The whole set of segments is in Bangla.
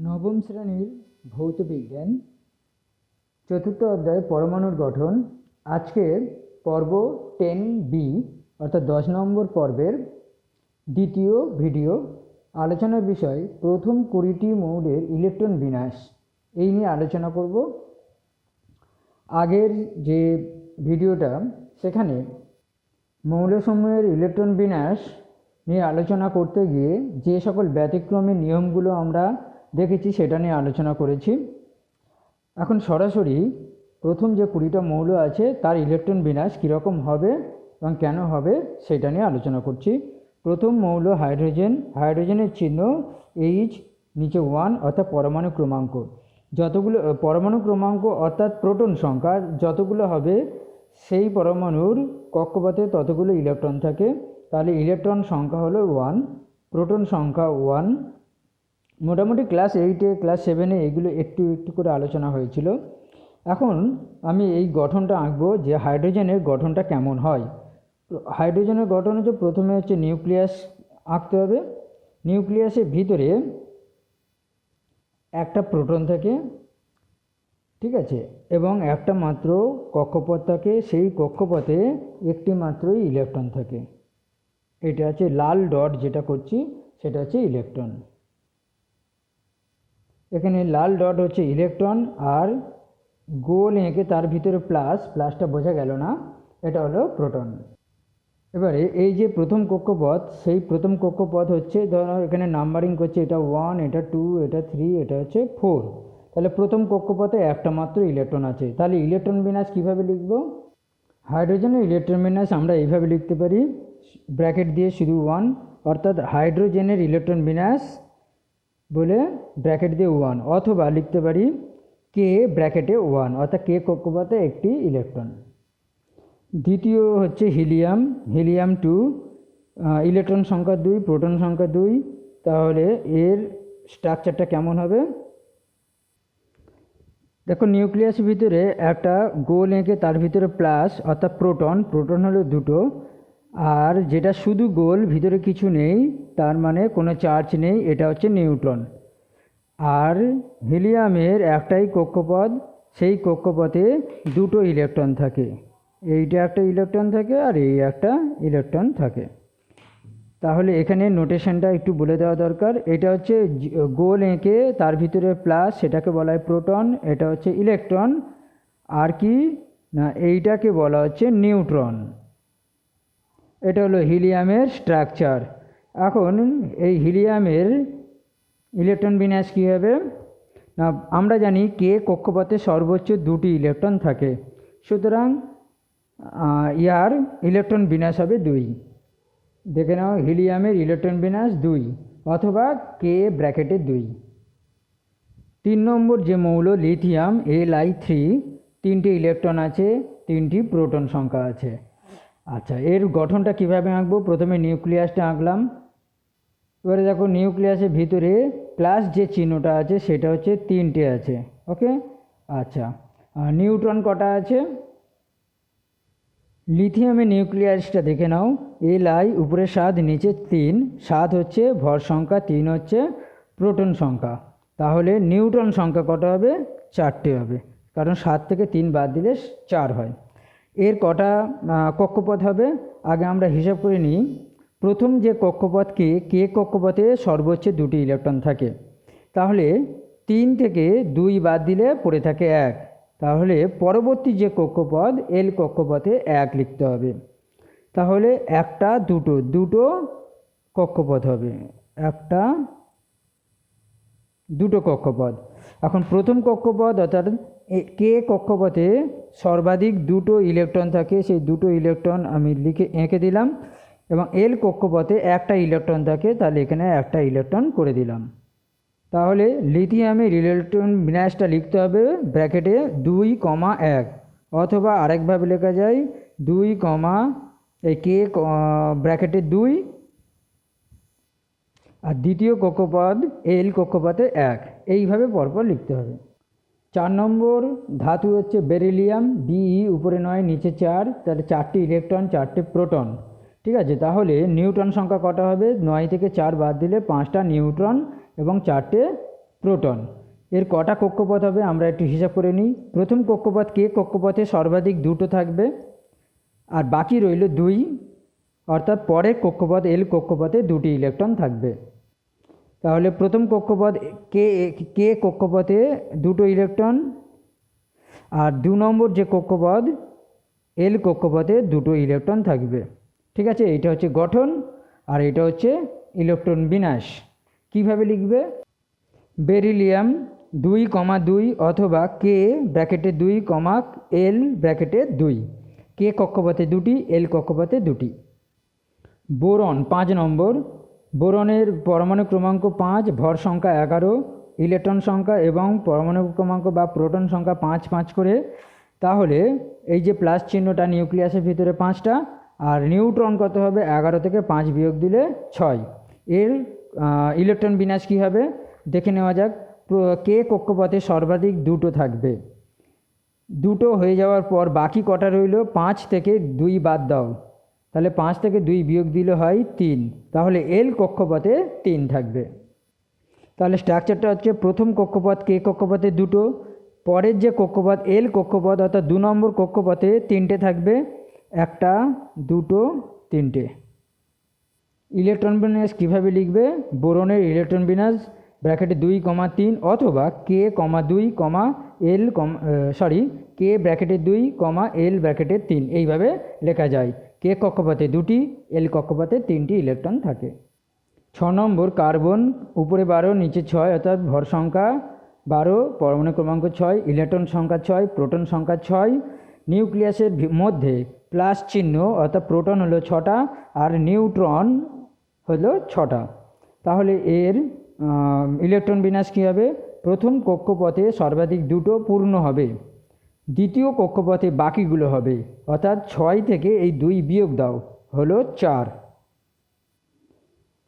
নবম শ্রেণীর ভৌত বিজ্ঞান চতুর্থ অধ্যায় পরমাণুর গঠন। আজকের পর্ব 10B অর্থাৎ 10 নম্বর পর্বের দ্বিতীয় ভিডিও। আলোচনার বিষয় প্রথম 20টি মৌলের ইলেকট্রন বিন্যাস, এই নিয়ে আলোচনা করব। আগের যে ভিডিওটা সেখানে মৌলসমূহের ইলেকট্রন বিন্যাস নিয়ে আলোচনা করতে গিয়ে যে সকল ব্যতিক্রমী নিয়মগুলো আমরা দেখেছি সেটা নিয়ে আলোচনা করেছি। এখন সরাসরি প্রথম যে 20টা মৌল আছে তার ইলেকট্রন বিন্যাস কীরকম হবে এবং কেন হবে সেটা নিয়ে আলোচনা করছি। প্রথম মৌল হাইড্রোজেন। হাইড্রোজেনের চিহ্ন H, নিচে 1 অর্থাৎ পরমাণু ক্রমাঙ্ক। যতগুলো পরমাণু ক্রমাঙ্ক অর্থাৎ প্রোটন সংখ্যা যতগুলো হবে সেই পরমাণুর কক্ষপথে ততগুলো ইলেকট্রন থাকে, তাহলে ইলেকট্রন সংখ্যা হলো 1, প্রোটন সংখ্যা 1। মোটামুটি ক্লাস 8-এ ক্লাস 7-এ এগুলো একটু একটু করে আলোচনা হয়েছিল। এখন আমি এই গঠনটা আঁকবো যে হাইড্রোজেনের গঠনটা কেমন হয়। হাইড্রোজেনের গঠন হচ্ছে প্রথমে হচ্ছে নিউক্লিয়াস আঁকতে হবে। নিউক্লিয়াসের ভিতরে একটা প্রোটন থাকে, ঠিক আছে, এবং একটা মাত্র কক্ষপথ থাকে, সেই কক্ষপথে একটি মাত্রই ইলেকট্রন থাকে। এটা হচ্ছে লাল ডট যেটা করছি সেটা হচ্ছে ইলেকট্রন। এখানে লাল ডট হচ্ছে ইলেকট্রন আর গোল এঁকে তার ভিতরে প্লাসটা বোঝা গেল না, এটা হলো প্রোটন। এবারে এই যে প্রথম কক্ষপথ, সেই প্রথম কক্ষপথ হচ্ছে ধরো এখানে নাম্বারিং করছে, এটা 1, এটা 2, এটা 3, এটা হচ্ছে 4। তাহলে প্রথম কক্ষপথে একটা মাত্র ইলেকট্রন আছে। তাহলে ইলেকট্রন বিন্যাস কীভাবে লিখব? হাইড্রোজেনের ইলেকট্রন বিন্যাস আমরা এইভাবে লিখতে পারি, ব্র্যাকেট দিয়ে শুধু 1, অর্থাৎ হাইড্রোজেনের ইলেকট্রন বিন্যাস বলে ব্র্যাকেট দিয়ে 1, অথবা লিখতে পারি কে ব্র্যাকেটে 1 অর্থাৎ কে কক্ষপথে একটি ইলেকট্রন। দ্বিতীয় হচ্ছে হিলিয়াম। হিলিয়াম 2, ইলেকট্রন সংখ্যা 2, প্রোটন সংখ্যা 2। তাহলে এর স্ট্রাকচারটা কেমন হবে? দেখো নিউক্লিয়াসের ভিতরে একটা গোল এঁকে তার ভিতরে প্লাস অর্থাৎ প্রোটন হলো 2টো, আর যেটা শুধু গোল ভিতরে কিছু নেই তার মানে কোনো চার্জ নেই, এটা হচ্ছে নিউট্রন। আর হিলিয়ামের একটাই কক্ষপথ, সেই কক্ষপথে 2টো ইলেকট্রন থাকে, এইটা একটা ইলেকট্রন থাকে আর এই একটা ইলেকট্রন থাকে। তাহলে এখানে নোটেশনটা একটু বলে দেওয়া দরকার। এটা হচ্ছে গোল এঁকে তার ভিতরে প্লাস, সেটাকে বলা হয় প্রোটন, এটা হচ্ছে ইলেকট্রন। আর কি না, এইটাকে বলা হচ্ছে নিউট্রন। এটা হলো হিলিয়ামের স্ট্রাকচার। এখন এই হিলিয়ামের ইলেকট্রন বিন্যাস কী হবে না, আমরা জানি কে কক্ষপথে সর্বোচ্চ 2টি ইলেকট্রন থাকে, সুতরাং ইয়ার ইলেকট্রন বিন্যাস হবে 2। দেখে নাও হিলিয়ামের ইলেকট্রন বিন্যাস 2 অথবা কে ব্র্যাকেটে 2। 3 নম্বর যে মৌল লিথিয়াম Li3, 3টি ইলেকট্রন আছে, 3টি প্রোটন সংখ্যা আছে। আচ্ছা, এর গঠনটা কিভাবে আঁকবো? প্রথমে নিউক্লিয়াসটা আঁকলাম। এবারে দেখো নিউক্লিয়াসের ভিতরে প্লাস যে চিহ্নটা আছে সেটা হচ্ছে 3টে আছে, ওকে। আচ্ছা, নিউট্রন কটা আছে? লিথিয়ামের নিউক্লিয়াসটা দেখে নাও, Li উপরে 7 নিচে 3, 7 হচ্ছে ভর সংখ্যা, 3 হচ্ছে প্রোটন সংখ্যা। তাহলে নিউট্রন সংখ্যা কটা হবে? 4টে হবে, কারণ 7 থেকে 3 বাদ দিলে 4 হয়। এর কটা কক্ষপথ হবে আগে আমরা হিসাব করে নিই। প্রথম যে কক্ষপথ কে কক্ষপথে সর্বোচ্চ 2টি ইলেকট্রন থাকে, তাহলে 3 থেকে 2 বাদ দিলে পড়ে থাকে 1। তাহলে পরবর্তী যে কক্ষপথ এল কক্ষপথে 1 লিখতে হবে। তাহলে একটা দুটো কক্ষপথ হবে, একটা দুটো কক্ষপথ। এখন প্রথম কক্ষপথ অর্থাৎ কে কক্ষপথে সর্বাধিক 2টো ইলেকট্রন থাকে, সেই 2টো ইলেকট্রন আমি এঁকে দিলাম, এবং এল কক্ষপথে একটা ইলেকট্রন থাকে, তাহলে এখানে একটা ইলেকট্রন করে দিলাম। তাহলে লিথিয়ামের ইলেকট্রন বিন্যাসটা লিখতে হবে ব্র্যাকেটে 2,1, অথবা আরেকভাবে লেখা যায় 2, কে ব্র্যাকেটে 2 আর দ্বিতীয় কক্ষপথ এল কক্ষপথে 1, এইভাবে পরপর লিখতে হবে। 4 নম্বর ধাতু হচ্ছে বেরিলিয়াম, Be উপরে 9 নিচে 4, তাহলে 4টি ইলেকট্রন 4টি প্রোটন, ঠিক আছে। তাহলে নিউট্রন সংখ্যা কটা হবে? 9 থেকে 4 বাদ দিলে 5টা নিউট্রন এবং 4টে প্রোটন। এর কটা কক্ষপথ হবে আমরা একটু হিসাব করে নিই। প্রথম কক্ষপথ কে কক্ষপথে সর্বাধিক দুটো থাকবে, আর বাকি রইল দুই, অর্থাৎ পরের কক্ষপথ এল কক্ষপথে দুটি ইলেকট্রন থাকবে। তাহলে প্রথম কক্ষপথ কে কক্ষপথে দুটো ইলেকট্রন, আর 2 নম্বর যে কক্ষপথ এল কক্ষপথে দুটো ইলেকট্রন থাকবে। ঠিক আছে, এটা হচ্ছে গঠন আর এটা হচ্ছে ইলেকট্রন বিন্যাস। কিভাবে লিখবে? বেরিলিয়াম 2,2 অথবা কে ব্র্যাকেটে 2, এল ব্র্যাকেটে 2, কে কক্ষপথে দুটি, এল কক্ষপথে দুটি। বোরন 5 নম্বর, বোরনের পরমাণু ক্রমাঙ্ক 5, ভর সংখ্যা 11, ইলেকট্রন সংখ্যা এবং পরমাণু ক্রমাঙ্ক বা প্রোটন সংখ্যা 5 5 করে। তাহলে এই যে প্লাস চিহ্নটা নিউক্লিয়াসের ভিতরে 5টা, আর নিউট্রন কত হবে? 11 থেকে 5 বিয়োগ দিলে 6। এর ইলেকট্রন বিন্যাস কী হবে দেখে নেওয়া যাক। কে কক্ষপথে সর্বাধিক দুটো থাকবে, দুটো হয়ে যাওয়ার পর বাকি কটা রইল? 5 থেকে 2 বাদ দাও, তাহলে 5 থেকে 2 বিয়োগ দিলে হয় 3, তাহলে এল কক্ষপথে 3 থাকবে। তাহলে স্ট্রাকচারটা হচ্ছে প্রথম কক্ষপথ কে কক্ষপথে দুটো, পরের যে কক্ষপথ এল কক্ষপথ অর্থাৎ 2 নম্বর কক্ষপথে 3টে থাকবে, 1 2 3টে। ইলেকট্রন বিন্যাস কীভাবে লিখবে? বোরনের ইলেকট্রন বিন্যাস ব্র্যাকেটে 2, 3 অথবা কে 2, এল কে ব্র্যাকেটে 2, এল ব্র্যাকেটে 3, এইভাবে লেখা যায়। কে কক্ষপথে দুটি, এল কক্ষপথে 3টি ইলেকট্রন থাকে। 6 নম্বর কার্বন, উপরে 12 নিচে 6, অর্থাৎ ভর সংখ্যা 12, পরমাণু ক্রমাঙ্ক 6, ইলেকট্রন সংখ্যা 6, প্রোটন সংখ্যা 6। নিউক্লিয়াসের মধ্যে প্লাস চিহ্ন অর্থাৎ প্রোটন হলো 6টা আর নিউট্রন হলো 6টা। তাহলে এর ইলেকট্রন বিন্যাস কী হবে? প্রথম কক্ষপথে সর্বাধিক দুটো পূর্ণ হবে, দ্বিতীয় কক্ষপথে বাকিগুলো হবে, অর্থাৎ 6 থেকে এই 2 বিয়োগ দাও, হলো 4।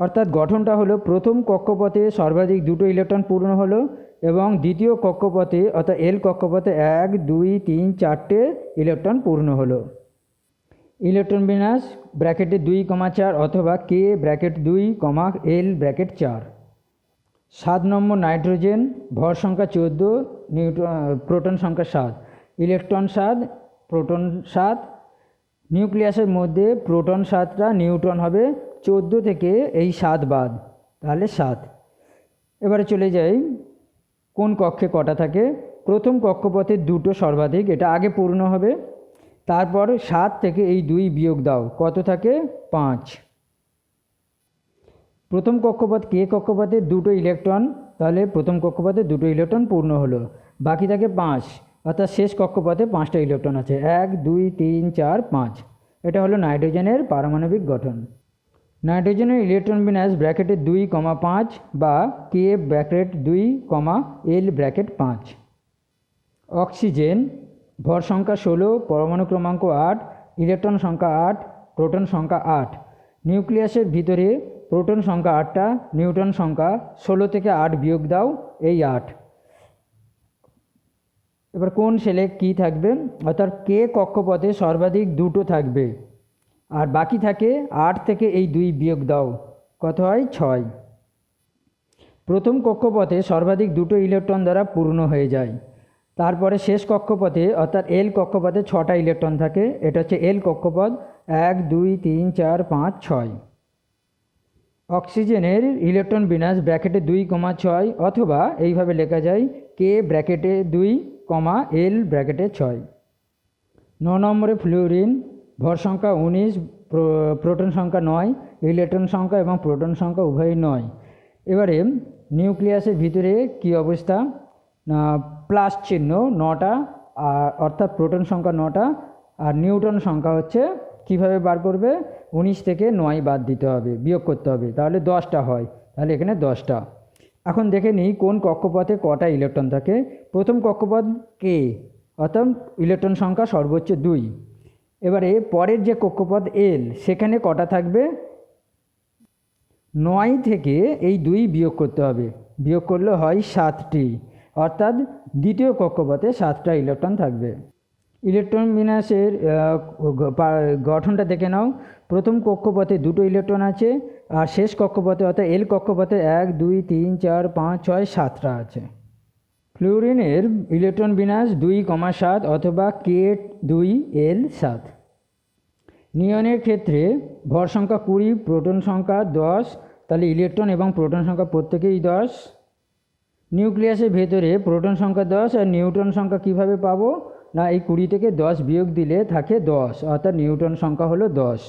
অর্থাৎ গঠনটা হলো প্রথম কক্ষপথে সর্বাধিক দুটো ইলেকট্রন পূর্ণ হলো এবং দ্বিতীয় কক্ষপথে অর্থাৎ এল কক্ষপথে 1 2 3 4টে ইলেকট্রন পূর্ণ হলো। ইলেকট্রন বিন্যাস ব্র্যাকেটে 2, 4 অথবা কে ব্র্যাকেট 2, এল ব্র্যাকেট 4। 7 নম্বর নাইট্রোজেন, ভর সংখ্যা 14, প্রোটন সংখ্যা 7, ইলেকট্রন 7, প্রোটন 7। নিউক্লিয়াসের মধ্যে প্রোটন 7টা, নিউট্রন হবে 14 থেকে এই 7 বাদ, তাহলে 7। এবারে চলে যাই কোন কক্ষে কটা থাকে। প্রথম কক্ষপথে দুটো সর্বাধিক, এটা আগে পূর্ণ হবে, তারপর 7 থেকে এই 2 বিয়োগ দাও, কত থাকে? 5। প্রথম কক্ষপথ কে কক্ষপথে দুটো ইলেকট্রন, তাহলে প্রথম কক্ষপথে দুটো ইলেকট্রন পূর্ণ হলো, বাকি থাকে 5, অর্থাৎ শেষ কক্ষপথে 5টা ইলেকট্রন আছে, 1 2 3 4 5। এটা হলো নাইট্রোজেনের পারমাণবিক গঠন। নাইট্রোজেনের ইলেকট্রন বিন্যাস ব্র্যাকেটে 2, 5 বা কে ব্র্যাকেট 2, এল ব্র্যাকেট 5। অক্সিজেন, ভর সংখ্যা 16, পরমাণু ক্রমাঙ্ক 8, ইলেকট্রন সংখ্যা 8, প্রোটন সংখ্যা 8। নিউক্লিয়াসের ভিতরে প্রোটন সংখ্যা 8টা, নিউট্রন সংখ্যা 16 থেকে 8 বিয়োগ দাও, এই 8। এবার কোন সেলে কি থাকবে? অর্থাৎ কে কক্ষপথে সর্বাধিক দুটো থাকবে আর বাকি থাকে 8 থেকে এই 2 বিয়োগ দাও, কত হয়? 6। প্রথম কক্ষপথে সর্বাধিক দুটো ইলেকট্রন দ্বারা পূর্ণ হয়ে যায়, তারপরে শেষ কক্ষপথে অর্থাৎ এল কক্ষপথে 6টা ইলেকট্রন থাকে, এটা হচ্ছে এল কক্ষপথ, 1 2 3 4 5 6। অক্সিজেনের ইলেকট্রন বিন্যাস ব্র্যাকেটে 2, 6 অথবা এইভাবে লেখা যায় কে ব্র্যাকেটে 2, এল ব্র্যাকেটে 6। 9 নম্বরে ফ্লুরিন, ভর সংখ্যা 19, প্রোটন সংখ্যা 9, ইলেকট্রন সংখ্যা এবং প্রোটন সংখ্যা উভয়ই 9। এবারে নিউক্লিয়াসের ভিতরে কি অবস্থা? প্লাস চিহ্ন 9টা, অর্থাৎ প্রোটন সংখ্যা 9টা, আর নিউট্রন সংখ্যা হচ্ছে, কিভাবে বার করবে? 19 থেকে 9 বাদ দিতে হবে, বিয়োগ করতে হবে, তাহলে 10টা হয়, তাহলে এখানে 10টা। এখন দেখে নিই কোন কক্ষপথে কটা ইলেকট্রন থাকে। প্রথম কক্ষপথ কে, অর্থাৎ ইলেকট্রন সংখ্যা সর্বোচ্চ 2। এবারে পরের যে কক্ষপথ এল, সেখানে কটা থাকবে? 9 থেকে এই 2 বিয়োগ করতে হবে, বিয়োগ করলে হয় 7টি, অর্থাৎ দ্বিতীয় কক্ষপথে 7টা ইলেকট্রন থাকবে। ইলেকট্রন বিন্যাসের গঠনটা দেখে নাও। প্রথম কক্ষপথে দুটো ইলেকট্রন আছে, আর শেষ কক্ষপথে অর্থাৎ এল কক্ষপথে 1 2 3 4 5 6 7টা আছে। ফ্লুরিনের ইলেকট্রন বিন্যাস 2,7 অথবা K2L7। নিয়নের ক্ষেত্রে ভর সংখ্যা 20, প্রোটন সংখ্যা 10, তাহলে ইলেকট্রন এবং প্রোটন সংখ্যা প্রত্যেকেই 10। নিউক্লিয়াসের ভেতরে প্রোটন সংখ্যা 10 আর নিউট্রন সংখ্যা কিভাবে পাবো না, এই 20 থেকে 10 বিয়োগ দিলে থাকে 10, অর্থাৎ নিউট্রন সংখ্যা হলো 10।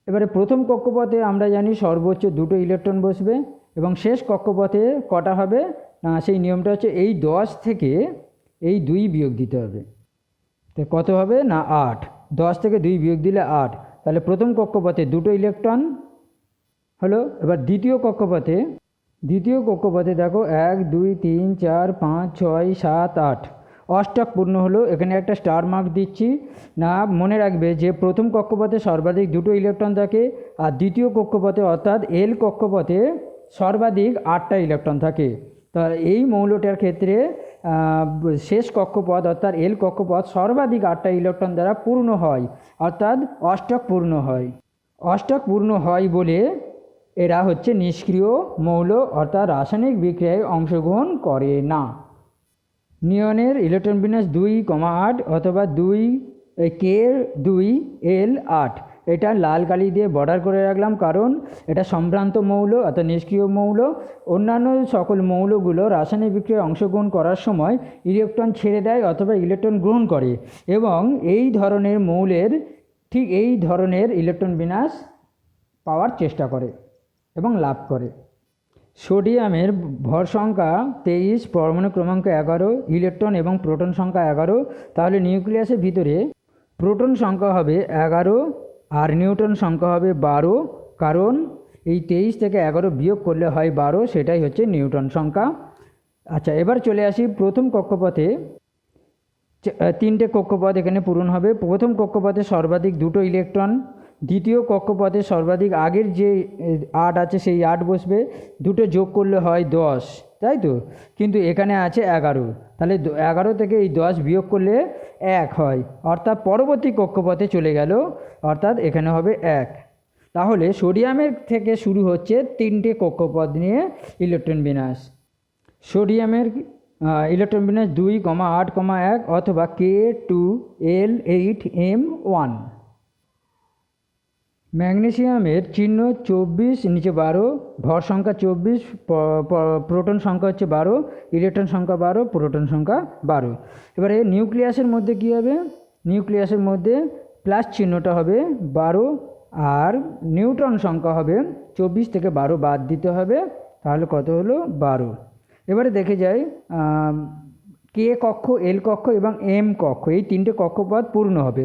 এবারে প্রথম কক্ষপথে আমরা জানি সর্বোচ্চ দুটো ইলেকট্রন বসবে, এবং শেষ কক্ষপথে কটা হবে না, সেই নিয়মটা হচ্ছে এই 10 থেকে এই 2 বিয়োগ দিতে হবে। তো কত হবে না 8, 10 থেকে 2 বিয়োগ দিলে 8, তাহলে প্রথম কক্ষপথে দুটো ইলেকট্রন হলো। এবার দ্বিতীয় কক্ষপথে দেখো 1 2 3 4 5 6 7 8, অষ্টক পূর্ণ হলো। এখানে একটা স্টার মার্ক দিচ্ছি না, মনে রাখবে যে প্রথম কক্ষপথে সর্বাধিক দুটো ইলেকট্রন থাকে, আর দ্বিতীয় কক্ষপথে অর্থাৎ এল কক্ষপথে সর্বাধিক 8টা ইলেকট্রন থাকে। তো এই মৌলটার ক্ষেত্রে শেষ কক্ষপথ অর্থাৎ এল কক্ষপথ সর্বাধিক 8টা ইলেকট্রন দ্বারা পূর্ণ হয়, অর্থাৎ অষ্টক পূর্ণ হয়। অষ্টক পূর্ণ হয় বলে এরা হচ্ছে নিষ্ক্রিয় মৌল, অর্থাৎ রাসায়নিক বিক্রিয়ায় অংশগ্রহণ করে না। নিয়নের ইলেকট্রন বিন্যাস 2,8 অথবা K2L8। এটা লাল কালি দিয়ে বর্ডার করে রাখলাম, কারণ এটা সম্ভ্রান্ত মৌল অর্থাৎ নিষ্ক্রিয় মৌল। অন্যান্য সকল মৌলগুলো রাসায়নিক বিক্রিয়ায় অংশগ্রহণ করার সময় ইলেকট্রন ছেড়ে দেয় অথবা ইলেকট্রন গ্রহণ করে, এবং এই ধরনের মৌলের ঠিক এই ধরনের ইলেকট্রন বিন্যাস পাওয়ার চেষ্টা করে এবং লাভ করে। সোডিয়ামের ভর সংখ্যা 23, পরমাণু ক্রমাঙ্ক 11, ইলেকট্রন এবং প্রোটন সংখ্যা 11। তাহলে নিউক্লিয়াসের ভিতরে প্রোটন সংখ্যা হবে 11 আর নিউট্রন সংখ্যা হবে 12, কারণ এই 23 থেকে 11 বিয়োগ করলে হয় 12, সেটাই হচ্ছে নিউট্রন সংখ্যা। আচ্ছা, এবার চলে আসি প্রথম কক্ষপথে। 3টে কক্ষপথ এখানে পূরণ হবে। প্রথম কক্ষপথে সর্বাধিক দুটো ইলেকট্রন, দ্বিতীয় কক্ষপথে সর্বাধিক আগের যে 8 আছে সেই 8 বসবে, দুটো যোগ করলে হয় 10, তাই তো, কিন্তু এখানে আছে 11, তাহলে 11 থেকে এই 10 বিয়োগ করলে 1 হয়, অর্থাৎ পরবর্তী কক্ষপথে চলে গেল, অর্থাৎ এখানে হবে 1। তাহলে সোডিয়ামের থেকে শুরু হচ্ছে 3টে কক্ষপথ নিয়ে ইলেকট্রন বিন্যাস। সোডিয়ামের ইলেকট্রন বিন্যাস 2,8,1 অথবা K2L8M1। ম্যাগনেসিয়ামের চিহ্ন 24, নিচে 12, ভর সংখ্যা 24, প্রোটন সংখ্যা হচ্ছে 12, ইলেকট্রন সংখ্যা 12, প্রোটন সংখ্যা 12। এবারে নিউক্লিয়াসের মধ্যে কী হবে, নিউক্লিয়াসের মধ্যে প্লাস চিহ্নটা হবে 12, আর নিউট্রন সংখ্যা হবে 24 থেকে 12 বাদ দিতে হবে, তাহলে কত হলো 12। এবারে দেখে যাই কে কক্ষ, এল কক্ষ এবং এম কক্ষ, এই 3টে কক্ষপথ পূর্ণ হবে।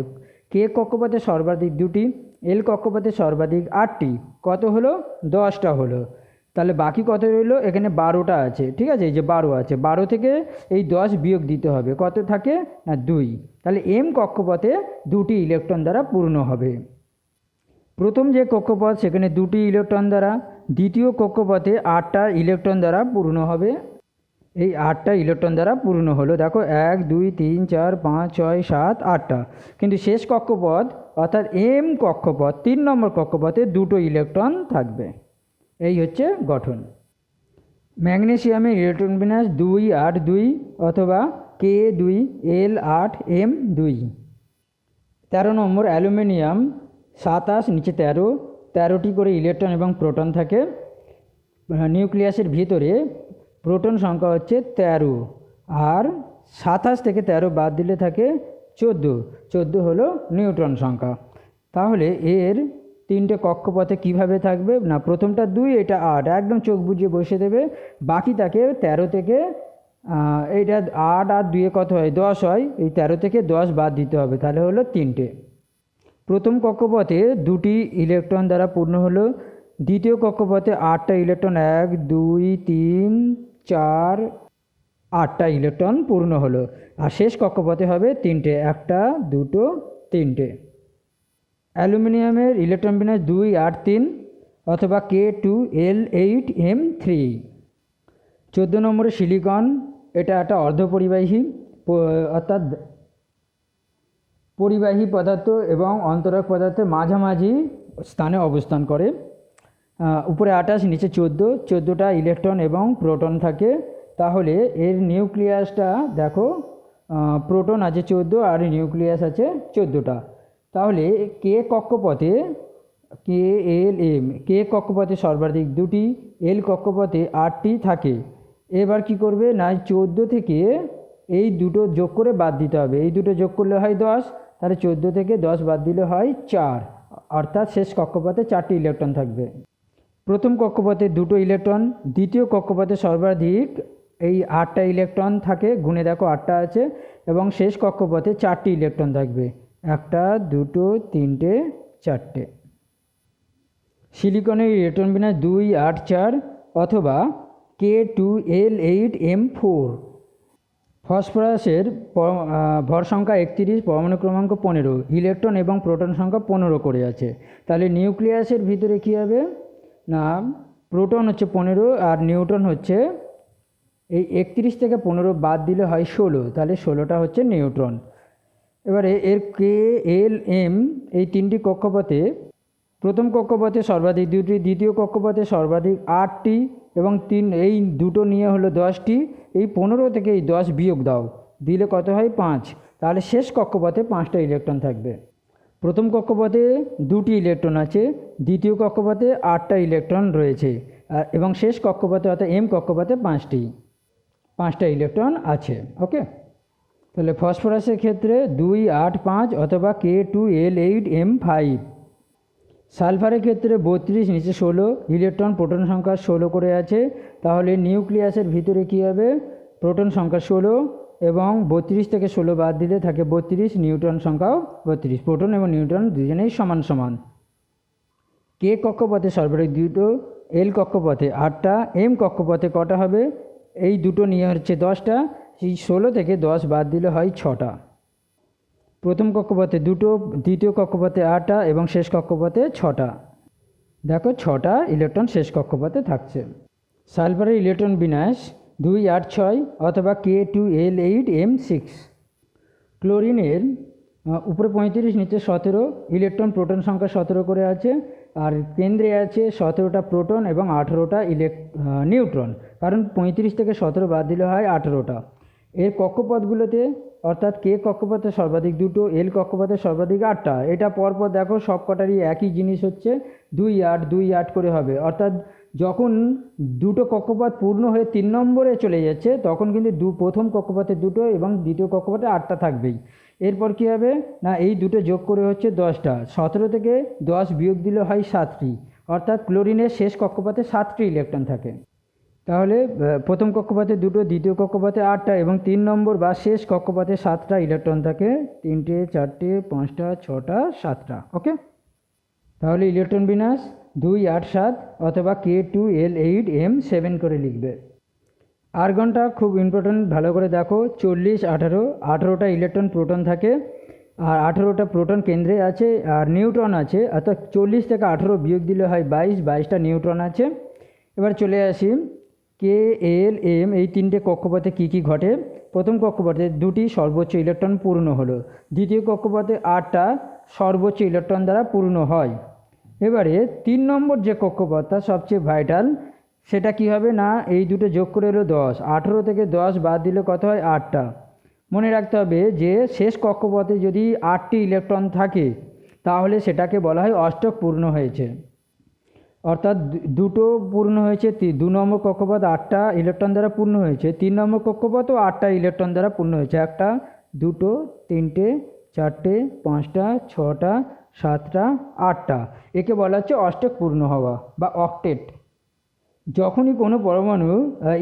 কে কক্ষপথে সর্বাধিক 2টি, এল কক্ষপথে সর্বাধিক 8টি, কত হলো 10টা হলো। তাহলে বাকি কত রইলো, এখানে 12টা আছে, ঠিক আছে, এই যে 12 আছে, 12 থেকে এই 10 বিয়োগ দিতে হবে, কত থাকে না 2। তাহলে এম কক্ষপথে 2টি ইলেকট্রন দ্বারা পূর্ণ হবে। প্রথম যে কক্ষপথ সেখানে 2টি ইলেকট্রন দ্বারা, দ্বিতীয় কক্ষপথে 8টা ইলেকট্রন দ্বারা পূর্ণ হবে। এই 8টা ইলেকট্রন দ্বারা পূর্ণ হলো। দেখো 1 2 3 4 5 6 7 8টা, কিন্তু শেষ কক্ষপথ অর্থাৎ এম কক্ষপথ 3 নম্বর কক্ষপথে 2টো ইলেকট্রন থাকবে। এই হচ্ছে গঠন। ম্যাগনেসিয়ামের ইলেকট্রন বিন্যাস 2 8 2 অথবা K2L8M2। 13 নম্বর অ্যালুমিনিয়াম 27, নিচে 13টি করে ইলেকট্রন এবং প্রোটন থাকে। নিউক্লিয়াসের ভিতরে প্রোটন সংখ্যা হচ্ছে 13, আর 27 থেকে 13 বাদ দিলে থাকে 14 হলো নিউট্রন সংখ্যা। তাহলে এর 3টে কক্ষপথে কিভাবে থাকবে না, প্রথমটা 2, এটা 8, একদম চোখ বুজিয়ে বসে দেবে। বাকি থাকে 13 থেকে এইটা 8 আর 2 কত হয় 10 হয়, এই 13 থেকে 10 বাদ দিতে হবে, তাহলে হলো 3টে। প্রথম কক্ষপথে 2টি ইলেকট্রন দ্বারা পূর্ণ হলো। দ্বিতীয় কক্ষপথে 8টা ইলেকট্রন, 1 2 3 4 8টা ইলেকট্রন পূর্ণ হলো। আর শেষ কক্ষপথে হবে 3টে, 1টা 2টো 3টে। অ্যালুমিনিয়ামের ইলেকট্রন বিন্যাস 2 8 3 অথবা K2L8M3। 14 নম্বরে সিলিকন, এটা একটা অর্ধপরিবাহী, অর্থাৎ পরিবাহী পদার্থ এবং অন্তরক পদার্থের মাঝামাঝি স্থানে অবস্থান করে। উপরে 28, নিচে 14টা ইলেকট্রন এবং প্রোটন থাকে। তাহলে এর নিউক্লিয়াসটা দেখো, প্রোটন আছে 14 আর নিউক্লিয়াস আছে 14টা। তাহলে কে কক্ষপথে কে এল এম, কে কক্ষপথে সর্বাধিক 2টি, এল কক্ষপথে 8টি থাকে। এবার কি করবে না, 14 থেকে এই দুটো যোগ করে বাদ দিতে হবে। এই দুটো যোগ করলে হয় 10, তাহলে 14 থেকে 10 বাদ দিলে হয় 4, অর্থাৎ শেষ কক্ষপথে 4টি ইলেকট্রন থাকবে। প্রথম কক্ষপথে 2টো ইলেকট্রন, দ্বিতীয় কক্ষপথে সর্বাধিক এই 8টা ইলেকট্রন থাকে, গুণে দেখো 8টা আছে, এবং শেষ কক্ষপথে 4টি ইলেকট্রন থাকবে, 1টা 2টো 3টে 4টে। সিলিকনের ইলেকট্রন বিন্যাস 2, 8, 4 অথবা K2L8M4। ফসফরাসের ভর সংখ্যা 31, পরমাণু ক্রমাঙ্ক 15, ইলেকট্রন এবং প্রোটন সংখ্যা 15 করে আছে। তাহলে নিউক্লিয়াসের ভিতরে কী হবে না, প্রোটন হচ্ছে 15 আর নিউট্রন হচ্ছে, এই 31 থেকে 15 বাদ দিলে হয় 16, তাহলে 16টা হচ্ছে নিউট্রন। এবারে এর কে এল এম এই 3টি কক্ষপথে, প্রথম কক্ষপথে সর্বাধিক 2টি, দ্বিতীয় কক্ষপথে সর্বাধিক 8টি, এবং এই দুটো নিয়ে হলো 10টি। এই 15 থেকে এই 10 বিয়োগ দাও, দিলে কত হয় 5, তাহলে শেষ কক্ষপথে 5টা ইলেকট্রন থাকবে। প্রথম কক্ষপথে 2টি ইলেকট্রন আছে, দ্বিতীয় কক্ষপথে 8টা ইলেকট্রন রয়েছে, এবং শেষ কক্ষপথে অর্থাৎ এম কক্ষপথে 5টা ইলেকট্রন আছে। ওকে, তাহলে ফসফরাসের ক্ষেত্রে 2, 8, 5 অথবা K2L8M5। সালফারের ক্ষেত্রে 32, নিচে 16, ইলেকট্রন প্রোটন সংখ্যা 16 করে আছে। তাহলে নিউক্লিয়াসের ভিতরে কী হবে, প্রোটন সংখ্যা 16 এবং 32 থেকে 16 বাদ দিলে থাকে 32, নিউট্রন সংখ্যাও 32। প্রোটন এবং নিউট্রন দুজনেই সমান সমান। কে কক্ষপথে সর্বাধিক 2টো, এল কক্ষপথে 8টা, এম কক্ষপথে কটা হবে, এই দুটো নিয়ে হচ্ছে 10টা, এই 16 থেকে 10 বাদ দিলে হয় 6টা। প্রথম কক্ষপথে 2টো, দ্বিতীয় কক্ষপথে 8টা এবং শেষ কক্ষপথে 6টা। দেখো 6টা ইলেকট্রন শেষ কক্ষপথে থাকছে। সালফারের ইলেকট্রন বিন্যাস 2, 8, 6 অথবা K2L8M6। ক্লোরিনের উপরে 35, নিচে 17, ইলেকট্রন প্রোটন সংখ্যা 17 করে আছে, আর কেন্দ্রে আছে 17টা প্রোটন এবং 18টা নিউট্রন, কারণ 35 থেকে 17 বাদ দিলে হয় 18টা। এর কক্ষপথগুলোতে, অর্থাৎ কে কক্ষপথে সর্বাধিক 2টো, এল কক্ষপথে সর্বাধিক 8টা। এটা পরপর দেখো সব কটারই একই জিনিস হচ্ছে, 2, 8, 2, 8 করে হবে। অর্থাৎ যখন দুটো কক্ষপথ পূর্ণ হয়ে 3 নম্বরে চলে যাচ্ছে, তখন কিন্তু প্রথম কক্ষপথে 2টো এবং দ্বিতীয় কক্ষপথে 8টা থাকবেই। এরপর কী হবে না, এই দুটো যোগ করে হচ্ছে 10টা, 17 থেকে 10 বিয়োগ দিলে হয় 7টি, অর্থাৎ ক্লোরিনের শেষ কক্ষপথে 7টি ইলেকট্রন থাকে। তাহলে প্রথম কক্ষপথে 2টো, দ্বিতীয় কক্ষপথে 8টা এবং 3 নম্বর বা শেষ কক্ষপথে 7টা ইলেকট্রন থাকে, 3টে 4টে 5টা 6টা 7টা। ওকে, তাহলে ইলেকট্রন বিন্যাস 2, 8, 7 অথবা K2L8M7 করে লিখবে। আর্গনটা খুব ইম্পর্টেন্ট, ভালো করে দেখো, 40, 18, 18টা ইলেকট্রন প্রোটন থাকে, আর 18টা প্রোটন কেন্দ্রে আছে, আর নিউট্রন আছে, অর্থাৎ 40 থেকে 18 বিয়োগ দিলে হয় 22, 22টা নিউট্রন আছে। এবার চলে আসি KLM এই 3টে কক্ষপথে কী কী ঘটে। প্রথম কক্ষপথে 2টি সর্বোচ্চ ইলেকট্রন পূর্ণ হলো, দ্বিতীয় কক্ষপথে 8টা সর্বোচ্চ ইলেকট্রন দ্বারা পূর্ণ হয়। এবারে 3 নম্বর যে কক্ষপথটা সবচেয়ে ভাইটাল, সেটা কি হবে না, এই দুটো যোগ করে হলো 10, 18 থেকে 10 বাদ দিলে কত হয় 8টা। মনে রাখতে হবে যে শেষ কক্ষপথে যদি 8টি ইলেকট্রন থাকে, তাহলে সেটাকে বলা হয় অষ্টক পূর্ণ হয়েছে। অর্থাৎ দুটো পূর্ণ হয়েছে, 2 নম্বর কক্ষপথ 8টা ইলেকট্রন দ্বারা পূর্ণ হয়েছে, 3 নম্বর কক্ষপথও 8টা ইলেকট্রন দ্বারা পূর্ণ হয়েছে, 1টা 2টো 3টে 4টে 5টা 6টা 7টা 8টা। একে বলা হচ্ছে অষ্টক পূর্ণ হওয়া বা অক্টেট। যখনই কোনো পরমাণু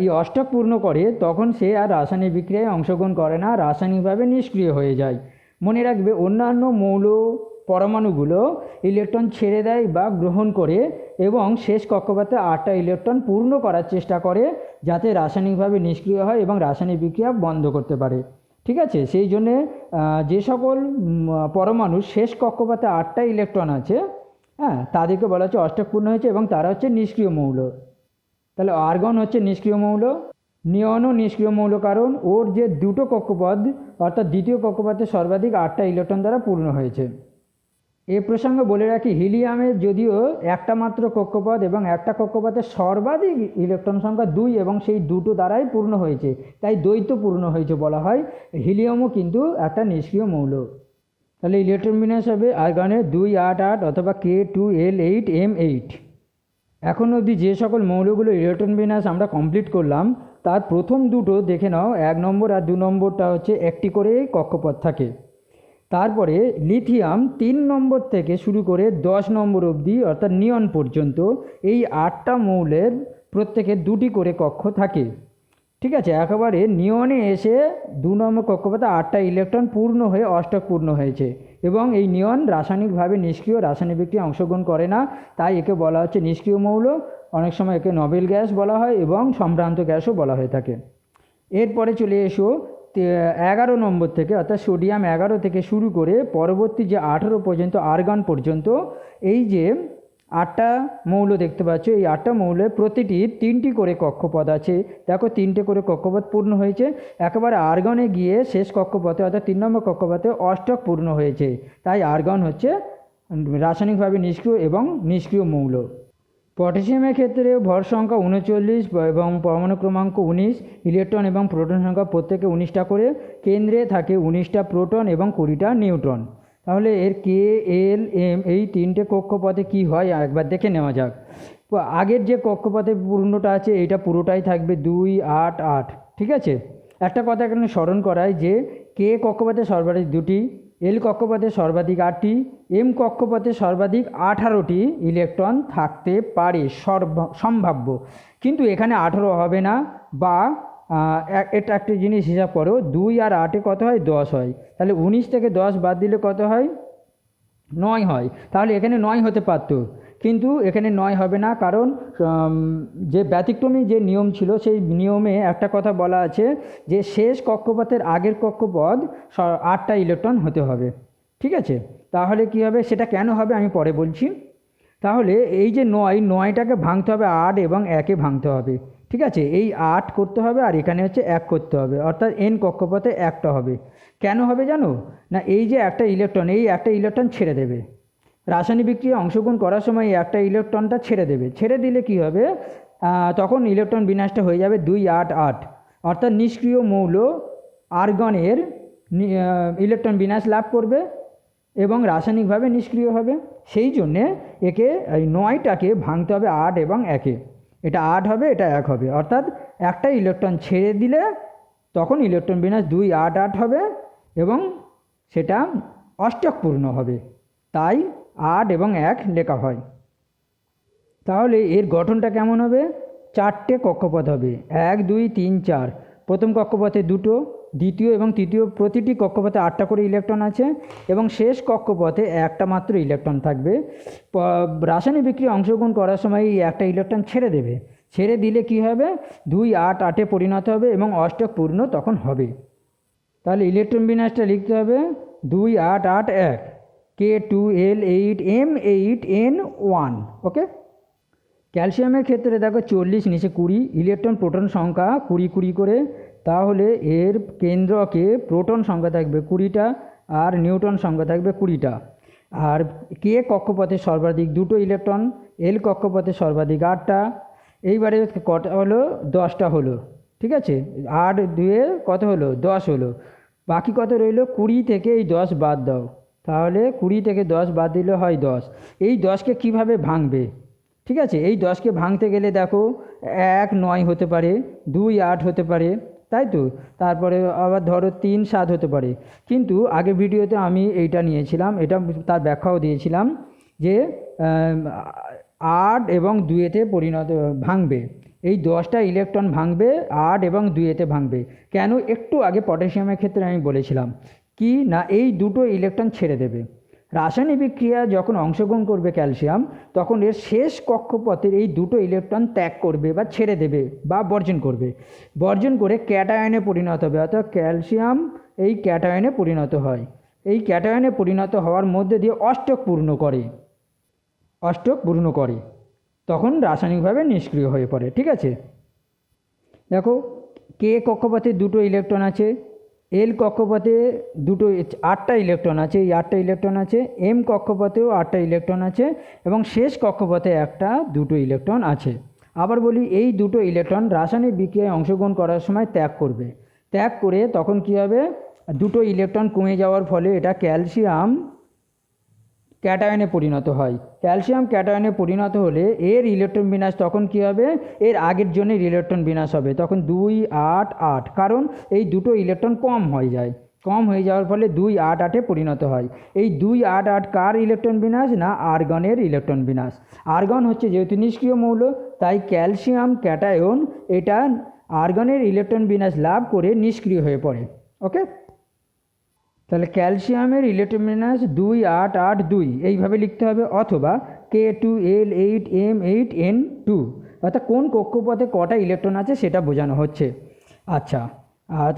এই অষ্টক পূর্ণ করে, তখন সে আর রাসায়নিক বিক্রিয়ায় অংশগ্রহণ করে না, রাসায়নিকভাবে নিষ্ক্রিয় হয়ে যায়। মনে রাখবে, অন্যান্য মৌল পরমাণুগুলো ইলেকট্রন ছেড়ে দেয় বা গ্রহণ করে এবং শেষ কক্ষপথে 8টা ইলেকট্রন পূর্ণ করার চেষ্টা করে, যাতে রাসায়নিকভাবে নিষ্ক্রিয় হয় এবং রাসায়নিক বিক্রিয়া বন্ধ করতে পারে। ঠিক আছে, সেই জন্যে যে সকল পরমাণুর শেষ কক্ষপথে 8টা ইলেকট্রন আছে, হ্যাঁ, তাদেরকে বলা হচ্ছে অষ্টক পূর্ণ হয়েছে এবং তারা হচ্ছে নিষ্ক্রিয় মৌল। তাহলে আর্গন হচ্ছে নিষ্ক্রিয় মৌল। নিয়নও নিষ্ক্রিয় মৌল, কারণ ওর যে দুটো কক্ষপথ অর্থাৎ দ্বিতীয় কক্ষপথে সর্বাধিক 8টা ইলেকট্রন দ্বারা পূর্ণ হয়েছে। এ প্রসঙ্গে বলে রাখি, হিলিয়ামের যদিও একটা মাত্র কক্ষপথ এবং একটা কক্ষপথে সর্বাধিক ইলেকট্রন সংখ্যা 2 এবং সেই দুটো দ্বারাই পূর্ণ হয়েছে, তাই দ্বৈত পূর্ণ হয়েছে বলা হয়। হিলিয়ামও কিন্তু একটা নিষ্ক্রিয় মৌল। তাহলে ইলেকট্রন বিন্যাস হবে আর্গনের 288 অথবা K2L8M8। এখন অবধি যে সকল মৌলগুলো ইলেকট্রন বিন্যাস আমরা কমপ্লিট করলাম তার প্রথম দুটো দেখে নাও। 1 নম্বর আর 2 নম্বরটা হচ্ছে একটি করে কক্ষপথ থাকে। তারপরে লিথিয়াম 3 নম্বর থেকে শুরু করে 10 নম্বর অবধি অর্থাৎ নিয়ন পর্যন্ত এই 8টা মৌলের প্রত্যেকে 2টি করে কক্ষ থাকে। ঠিক আছে, একেবারে নিয়নে এসে 2 নম্বর কক্ষপথে 8টা ইলেকট্রন পূর্ণ হয়ে অষ্টক পূর্ণ হয়েছে এবং এই নিয়ন রাসায়নিকভাবে নিষ্ক্রিয়, রাসায়নিক বিক্রিয়া অংশগ্রহণ করে না, তাই একে বলা হচ্ছে নিষ্ক্রিয় মৌল। অনেক সময় একে নোবেল গ্যাস বলা হয় এবং সম্ভ্রান্ত গ্যাসও বলা হয়ে থাকে। এরপরে চলে এসো 11 নম্বর থেকে অর্থাৎ সোডিয়াম 11 থেকে শুরু করে পরবর্তী যে 18 পর্যন্ত আর্গন পর্যন্ত এই যে 8টা মৌল দেখতে পাচ্ছ, এই 8টা মৌলের প্রতিটি 3টি করে কক্ষপথ আছে। দেখো 3টে করে কক্ষপথ পূর্ণ হয়েছে। একেবারে আর্গনে গিয়ে শেষ কক্ষপথে অর্থাৎ 3 নম্বর কক্ষপথে অষ্টক পূর্ণ হয়েছে, তাই আর্গন হচ্ছে রাসায়নিকভাবে নিষ্ক্রিয় এবং নিষ্ক্রিয় মৌল। পটাশিয়ামের ক্ষেত্রে ভর সংখ্যা 39 এবং পরমাণু ক্রমাঙ্ক 19, ইলেকট্রন এবং প্রোটন সংখ্যা প্রত্যেকে 19টা করে, কেন্দ্রে থাকে 19টা প্রোটন এবং 20টা নিউট্রন। তাহলে এর কে, এল, এম এই 3টে কক্ষপথে কি হয় একবার দেখে নেওয়া যাক। আগের যে কক্ষপথে পূর্ণটা আছে এইটা পুরোটাই থাকবে 2, 8, 8। ঠিক আছে, একটা কথা এখানে স্মরণ করায় যে কে কক্ষপথে সর্বাধিক 2টি, এল কক্ষপথে সর্বাধিক 8টি, এম কক্ষপথে সর্বাধিক 18টি ইলেকট্রন থাকতে পারে সম্ভাব্য, কিন্তু এখানে 18 হবে না। বা এটা একটা জিনিস হিসাব করো, 2 আর 8-এ কত হয়? 10 হয়। তাহলে 19 থেকে 10 বাদ দিলে কত হয়? 9 হয়। তাহলে এখানে 9 হতে পারত, কিন্তু এখানে 9 হবে না, কারণ যে ব্যতিক্রমী যে নিয়ম ছিল সেই নিয়মে একটা কথা বলা আছে যে শেষ কক্ষপথের আগের কক্ষপথ 8টা ইলেকট্রন হতে হবে। ঠিক আছে, তাহলে কি হবে সেটা কেন হবে আমি পরে বলছি। তাহলে এই যে 9টাকে ভাঙতে হবে 8 এবং 1-এ ভাঙতে হবে। ঠিক আছে, এই 8 করতে হবে আর এখানে হচ্ছে 1 করতে হবে, অর্থাৎ n কক্ষপথে 1টা হবে। কেন হবে জানো না? এই যে একটা ইলেকট্রন, এই একটা ইলেকট্রন ছেড়ে দেবে রাসায়নিক বিক্রিয়া অংশগ্রহণ করার সময়, এই একটা ইলেকট্রনটা ছেড়ে দেবে। ছেড়ে দিলে কি হবে? তখন ইলেকট্রন বিন্যাসটা হয়ে যাবে 2, 8, 8, অর্থাৎ নিষ্ক্রিয় মৌল আর্গনের ইলেকট্রন বিন্যাস লাভ করবে এবং রাসায়নিকভাবে নিষ্ক্রিয় হবে। সেই জন্যে একে এই 9টাকে ভাঙতে হবে 8 এবং 1-এ। এটা 8 হবে, এটা 1 হবে, অর্থাৎ একটা ইলেকট্রন ছেড়ে দিলে তখন ইলেকট্রন বিন্যাস 2, 8, 8 হবে এবং সেটা অষ্টক পূর্ণ হবে, তাই 8 এবং 1 লেখা হয়। তাহলে এর গঠনটা কেমন হবে? 4টে কক্ষপথ হবে, 1, 2, 3, 4। প্রথম কক্ষপথে 2টো, দ্বিতীয় এবং তৃতীয় প্রতিটি কক্ষপথে 8টা করে ইলেকট্রন আছে এবং শেষ কক্ষপথে একটা মাত্র ইলেকট্রন থাকবে। রাসায়নিক বিক্রিয়া অংশগ্রহণ করার সময় এই একটা ইলেকট্রন ছেড়ে দেবে। ছেড়ে দিলে কি হবে? 2, 8, 8-এ পরিণত হবে এবং অষ্টক পূর্ণ তখন হবে। তাহলে ইলেকট্রন বিন্যাসটা লিখতে হবে 2, 8, 8, 1, K2L8M8N1। ওকে। ক্যালসিয়ামের ক্ষেত্রে দেখো 40 নিচে 20, ইলেকট্রন প্রোটন সংখ্যা 20, 20 করে। তাহলে এর কেন্দ্রকে প্রোটন সংখ্যা থাকবে 20টা আর নিউট্রন সংখ্যা থাকবে 20টা। আর কে কক্ষপথে সর্বাধিক 2টো ইলেকট্রন, এল কক্ষপথে সর্বাধিক 8টা। এইবারে কটা হলো? 10টা হলো। ঠিক আছে, 8, 2-এ কত হলো? 10 হলো। বাকি কত রইল? 20 থেকে এই 10 বাদ দাও, তাহলে 20 থেকে 10 বাদ দিলে হয় 10। এই 10কে কিভাবে ভাঙবে? ঠিক আছে, এই 10কে ভাঙতে গেলে দেখো 1, 9 হতে পারে, 2, 8 হতে পারে, তাই তো। তারপরে আবার ধরো 3, 7 হতে পারে। কিন্তু আগের ভিডিওতে আমি এইটা নিয়েছিলাম, এটা তার ব্যাখ্যাও দিয়েছিলাম যে 8 এবং 2-এতে পরিণত ভাঙবে। এই 10টা ইলেকট্রন ভাঙবে 8 এবং 2-এতে ভাঙবে। কেন? একটু আগে পটাশিয়ামের ক্ষেত্রে আমি বলেছিলাম কি না, এই দুটো ইলেকট্রন ছেড়ে দেবে। রাসায়নিক বিক্রিয়া যখন অংশগ্রহণ করবে ক্যালসিয়াম, তখন এর শেষ কক্ষপথের এই দুটো ইলেকট্রন ত্যাগ করবে বা ছেড়ে দেবে বা বর্জন করবে। বর্জন করে ক্যাটায়নে পরিণত হবে, অর্থাৎ ক্যালসিয়াম এই ক্যাটায়নে পরিণত হয়। এই ক্যাটায়নে পরিণত হওয়ার মধ্যে দিয়ে অষ্টক পূর্ণ করে তখন রাসায়নিকভাবে নিষ্ক্রিয় হয়ে পড়ে। ঠিক আছে, দেখো কে কক্ষপথে দুটো ইলেকট্রন আছে, এল কক্ষপথে দুটো 8টা ইলেকট্রন আছে, এই 8টা ইলেকট্রন আছে, এম কক্ষপথেও 8টা ইলেকট্রন আছে এবং শেষ কক্ষপথে দুটো ইলেকট্রন আছে। আবার বলি, এই দুটো ইলেকট্রন রাসায়নিক বিক্রিয়ায় অংশগ্রহণ করার সময় ত্যাগ করবে, ত্যাগ করে তখন কী হবে, দুটো ইলেকট্রন কমে যাওয়ার ফলে এটা ক্যালসিয়াম ক্যাটায়নে পরিণত হয়। ক্যালসিয়াম ক্যাটায়নে পরিণত হলে এর ইলেকট্রন বিন্যাস তখন কী হবে, এর আগের জনের ইলেকট্রন বিন্যাস হবে তখন 2, 8, 8, কারণ এই দুটো ইলেকট্রন কম হয়ে যায়, কম হয়ে যাওয়ার ফলে 2, 8, 8-এ পরিণত হয়। এই 2, 8, 8 কার ইলেকট্রন বিন্যাস, না আর্গনের ইলেকট্রন বিন্যাস। আর্গন হচ্ছে যেহেতু নিষ্ক্রিয় মৌল, তাই ক্যালসিয়াম ক্যাটায়ন এটা আর্গনের ইলেকট্রন বিন্যাস লাভ করে নিষ্ক্রিয় হয়ে পড়ে। ওকে, তাহলে ক্যালসিয়ামের ইলেকট্রন বিন্যাস 2, 8, 8, 2 এইভাবে লিখতে হবে, অথবা K2L8M8N2, অর্থাৎ কোন কক্ষপথে কটা ইলেকট্রন আছে সেটা বোঝানো হচ্ছে। আচ্ছা,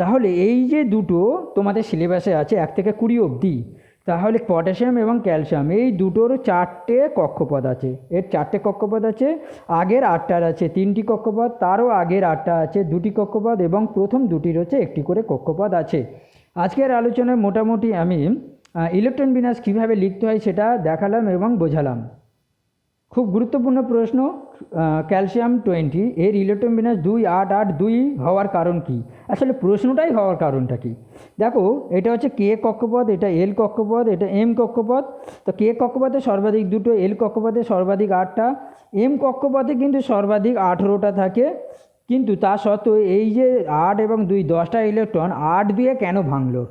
তাহলে এই যে দুটো তোমাদের সিলেবাসে আছে 1 থেকে 20 অবধি, তাহলে পটাশিয়াম এবং ক্যালসিয়াম এই দুটোর 4টে কক্ষপথ আছে, এর 4টে কক্ষপথ আছে। আগের 8টার আছে 3টি কক্ষপথ, তারও আগের 8টা আছে 2টি কক্ষপথ এবং প্রথম 2টির হচ্ছে 1টি করে কক্ষপথ আছে। আজকের আলোচনায় মোটামুটি আমি ইলেকট্রন বিন্যাস কীভাবে লিখতে হয় সেটা দেখালাম এবং বোঝালাম। খুব গুরুত্বপূর্ণ প্রশ্ন, ক্যালসিয়াম 20 এর ইলেকট্রন বিন্যাস 2, 8, 8, 2 হওয়ার কারণ কি? আসলে প্রশ্নটাই হওয়ার কারণটা কি? দেখো, এটা হচ্ছে কে কক্ষপথ, এটা এল কক্ষপথ, এটা এম কক্ষপথ। তো কে কক্ষপথে সর্বাধিক 2টো, এল কক্ষপথে সর্বাধিক 8টা, এম কক্ষপথে কিন্তু সর্বাধিক 18টা থাকে। কিন্তু তা সত্ত্বেও এই যে 8 এবং 2, 10টা ইলেকট্রন 8, 2-এ কেন ভাঙলো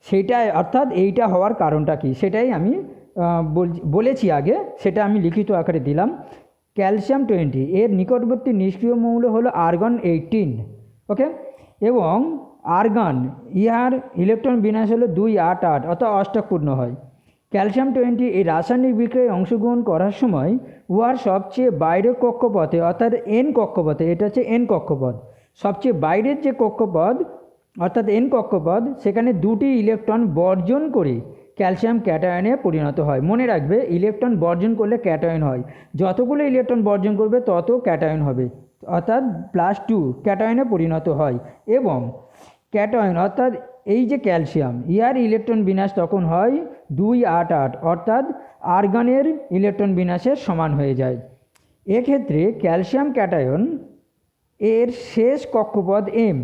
সেটাই, অর্থাৎ এইটা হওয়ার কারণটা কি সেটাই আমি বলেছি আগে, সেটা আমি লিখিত আকারে দিলাম। ক্যালসিয়াম 20 এর নিকটবর্তী নিষ্ক্রিয় মৌল হলো আর্গন 18। ওকে, এবং আর্গন ইহার ইলেকট্রন বিন্যাস হলো 2, 8, 8, অর্থাৎ অষ্টকপূর্ণ হয়। ক্যালসিয়াম 20 এই রাসায়নিক বিক্রিয়ায় অংশগ্রহণ করার সময় উহার সবচেয়ে বাইরের কক্ষপথে, অর্থাৎ এন কক্ষপথে, এটা হচ্ছে এন কক্ষপথ, সবচেয়ে বাইরের যে কক্ষপথ অর্থাৎ এন কক্ষপথ, সেখানে 2টি ইলেকট্রন বর্জন করে ক্যালসিয়াম ক্যাটায়নে পরিণত হয়। মনে রাখবে, ইলেকট্রন বর্জন করলে ক্যাটায়ন হয়, যতগুলো ইলেকট্রন বর্জন করবে তত ক্যাটায়ন হবে, অর্থাৎ +2 ক্যাটায়নে পরিণত হয়। এবং ক্যাটায়ন অর্থাৎ এই যে ক্যালসিয়াম, ইহার ইলেকট্রন বিন্যাস তখন হয় 2, 8, 8, অর্থাৎ আর্গনের ইলেকট্রন বিন্যাসের সমান হয়ে যায়। এক্ষেত্রে ক্যালসিয়াম ক্যাটায়ন এর শেষ কক্ষপথ এম,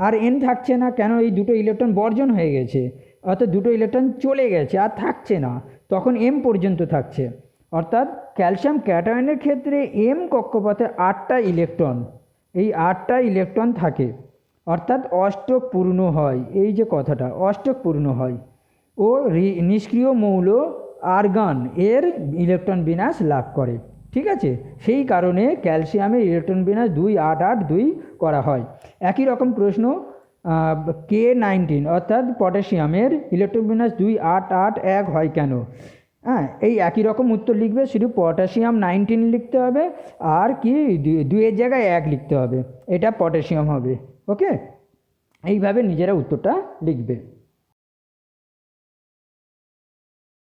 আর এন থাকছে না, কেন? এই দুটো ইলেকট্রন বর্জন হয়ে গেছে, অর্থাৎ দুটো ইলেকট্রন চলে গেছে, আর থাকছে না, তখন এম পর্যন্ত থাকছে। অর্থাৎ ক্যালসিয়াম ক্যাটায়নের ক্ষেত্রে এম কক্ষপথে 8টা ইলেকট্রন, এই 8টা ইলেকট্রন থাকে, অর্থাৎ অষ্টক পূর্ণ হয়। এই যে কথাটা, অষ্টক পূর্ণ হয় ও নিষ্ক্রিয় মৌল আর্গন এর ইলেকট্রন বিন্যাস লাভ করে। ঠিক আছে, সেই কারণে ক্যালসিয়ামের ইলেকট্রন বিন্যাস 2, 8, 8, 2 করা হয়। একই রকম প্রশ্ন K19 অর্থাৎ পটাশিয়ামের ইলেকট্রন বিন্যাস 2, 8, 8, 1 হয় কেন? হ্যাঁ, এই একই রকম উত্তর লিখবে, শুধু পটাশিয়াম 19 লিখতে হবে, আর কি 2-এর জায়গায় 1 লিখতে হবে, এটা পটাশিয়াম হবে। ওকে, এইভাবে নিজেরা উত্তরটা লিখবে।